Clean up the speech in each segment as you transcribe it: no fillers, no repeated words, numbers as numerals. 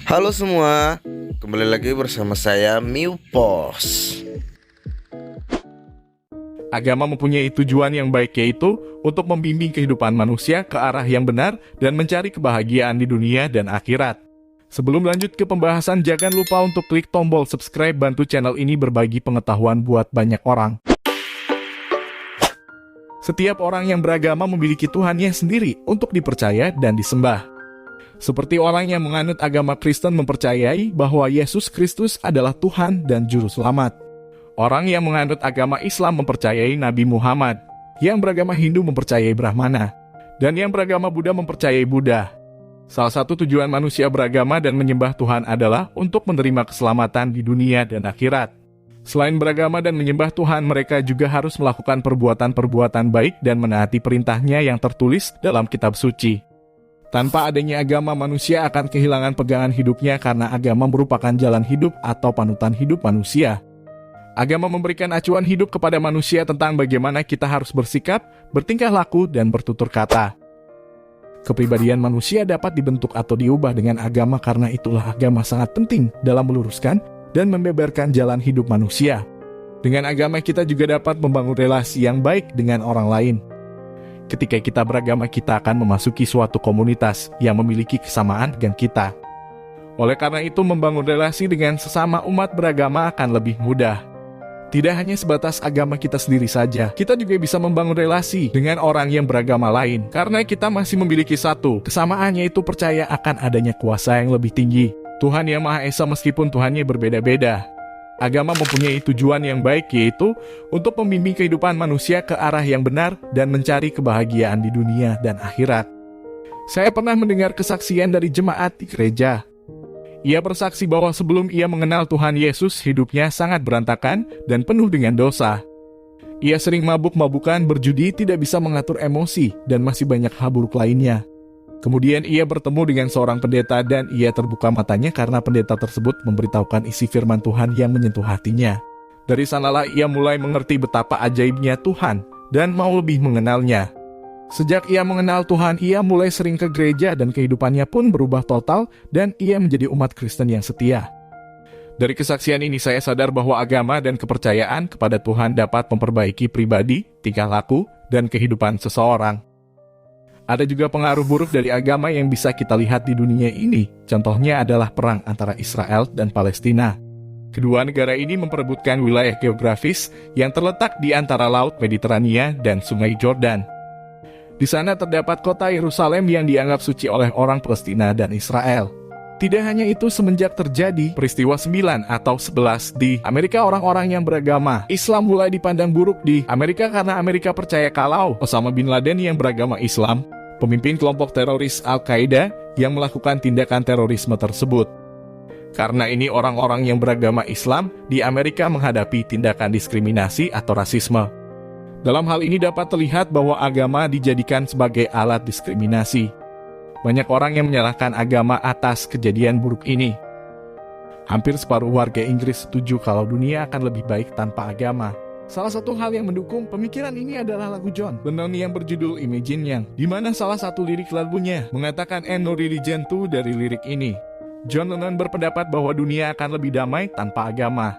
Halo semua, kembali lagi bersama saya Miupos. Agama mempunyai tujuan yang baik, yaitu untuk membimbing kehidupan manusia ke arah yang benar dan mencari kebahagiaan di dunia dan akhirat. Sebelum lanjut ke pembahasan, jangan lupa untuk klik tombol subscribe, bantu channel ini berbagi pengetahuan buat banyak orang. Setiap orang yang beragama memiliki Tuhannya sendiri untuk dipercaya dan disembah. Seperti orang yang menganut agama Kristen mempercayai bahwa Yesus Kristus adalah Tuhan dan Juru Selamat. Orang yang menganut agama Islam mempercayai Nabi Muhammad. Yang beragama Hindu mempercayai Brahmana. Dan yang beragama Buddha mempercayai Buddha. Salah satu tujuan manusia beragama dan menyembah Tuhan adalah untuk menerima keselamatan di dunia dan akhirat. Selain beragama dan menyembah Tuhan, mereka juga harus melakukan perbuatan-perbuatan baik dan menaati perintahnya yang tertulis dalam kitab suci. Tanpa adanya agama, manusia akan kehilangan pegangan hidupnya karena agama merupakan jalan hidup atau panutan hidup manusia. Agama memberikan acuan hidup kepada manusia tentang bagaimana kita harus bersikap, bertingkah laku, dan bertutur kata. Kepribadian manusia dapat dibentuk atau diubah dengan agama, karena itulah agama sangat penting dalam meluruskan dan membeberkan jalan hidup manusia. Dengan agama kita juga dapat membangun relasi yang baik dengan orang lain. Ketika kita beragama, kita akan memasuki suatu komunitas yang memiliki kesamaan dengan kita. Oleh karena itu, membangun relasi dengan sesama umat beragama akan lebih mudah. Tidak hanya sebatas agama kita sendiri saja, kita juga bisa membangun relasi dengan orang yang beragama lain, karena kita masih memiliki satu kesamaan, yaitu percaya akan adanya kuasa yang lebih tinggi, Tuhan Yang Maha Esa, meskipun Tuhannya berbeda-beda. Agama mempunyai tujuan yang baik, yaitu untuk membimbing kehidupan manusia ke arah yang benar dan mencari kebahagiaan di dunia dan akhirat. Saya pernah mendengar kesaksian dari jemaat di gereja. Ia bersaksi bahwa sebelum ia mengenal Tuhan Yesus, hidupnya sangat berantakan dan penuh dengan dosa. Ia sering mabuk-mabukan, berjudi, tidak bisa mengatur emosi, dan masih banyak hal buruk lainnya. Kemudian ia bertemu dengan seorang pendeta dan ia terbuka matanya karena pendeta tersebut memberitahukan isi firman Tuhan yang menyentuh hatinya. Dari sanalah ia mulai mengerti betapa ajaibnya Tuhan dan mau lebih mengenalnya. Sejak ia mengenal Tuhan, ia mulai sering ke gereja dan kehidupannya pun berubah total dan ia menjadi umat Kristen yang setia. Dari kesaksian ini saya sadar bahwa agama dan kepercayaan kepada Tuhan dapat memperbaiki pribadi, tingkah laku, dan kehidupan seseorang. Ada juga pengaruh buruk dari agama yang bisa kita lihat di dunia ini. Contohnya adalah perang antara Israel dan Palestina. Kedua negara ini memperebutkan wilayah geografis yang terletak di antara Laut Mediterania dan Sungai Jordan. Di sana terdapat kota Yerusalem yang dianggap suci oleh orang Palestina dan Israel. Tidak hanya itu, semenjak terjadi peristiwa 9 atau 11 di Amerika, orang-orang yang beragama Islam mulai dipandang buruk di Amerika karena Amerika percaya kalau Osama bin Laden yang beragama Islam, pemimpin kelompok teroris Al-Qaeda yang melakukan tindakan terorisme tersebut. Karena ini orang-orang yang beragama Islam di Amerika menghadapi tindakan diskriminasi atau rasisme. Dalam hal ini dapat terlihat bahwa agama dijadikan sebagai alat diskriminasi. Banyak orang yang menyalahkan agama atas kejadian buruk ini. Hampir separuh warga Inggris setuju kalau dunia akan lebih baik tanpa agama. Salah satu hal yang mendukung pemikiran ini adalah lagu John Lennon yang berjudul Imagine, yang dimana salah satu lirik lagunya mengatakan "And no religion too" dari lirik ini. John Lennon berpendapat bahwa dunia akan lebih damai tanpa agama.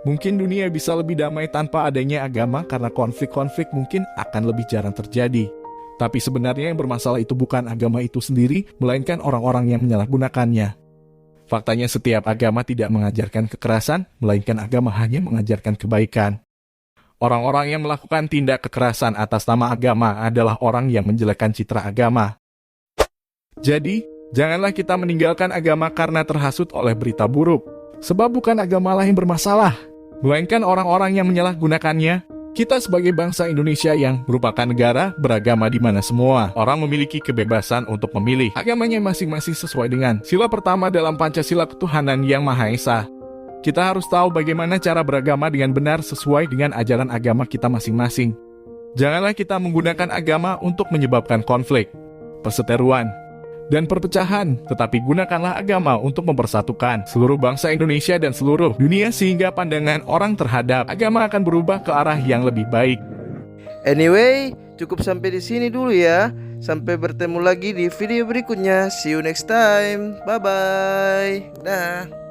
Mungkin dunia bisa lebih damai tanpa adanya agama karena konflik-konflik mungkin akan lebih jarang terjadi. Tapi sebenarnya yang bermasalah itu bukan agama itu sendiri, melainkan orang-orang yang menyalahgunakannya. Faktanya setiap agama tidak mengajarkan kekerasan, melainkan agama hanya mengajarkan kebaikan. Orang-orang yang melakukan tindak kekerasan atas nama agama adalah orang yang menjelekkan citra agama. Jadi, janganlah kita meninggalkan agama karena terhasut oleh berita buruk. Sebab bukan agamalah yang bermasalah, melainkan orang-orang yang menyalahgunakannya. Kita sebagai bangsa Indonesia yang merupakan negara beragama di mana semua orang memiliki kebebasan untuk memilih agamanya masing-masing sesuai dengan sila pertama dalam Pancasila, ketuhanan yang Maha Esa. Kita harus tahu bagaimana cara beragama dengan benar sesuai dengan ajaran agama kita masing-masing. Janganlah kita menggunakan agama untuk menyebabkan konflik, perseteruan, dan perpecahan, tetapi gunakanlah agama untuk mempersatukan seluruh bangsa Indonesia dan seluruh dunia sehingga pandangan orang terhadap agama akan berubah ke arah yang lebih baik. Anyway, cukup sampai di sini dulu ya. Sampai bertemu lagi di video berikutnya. See you next time. Bye bye. Dah.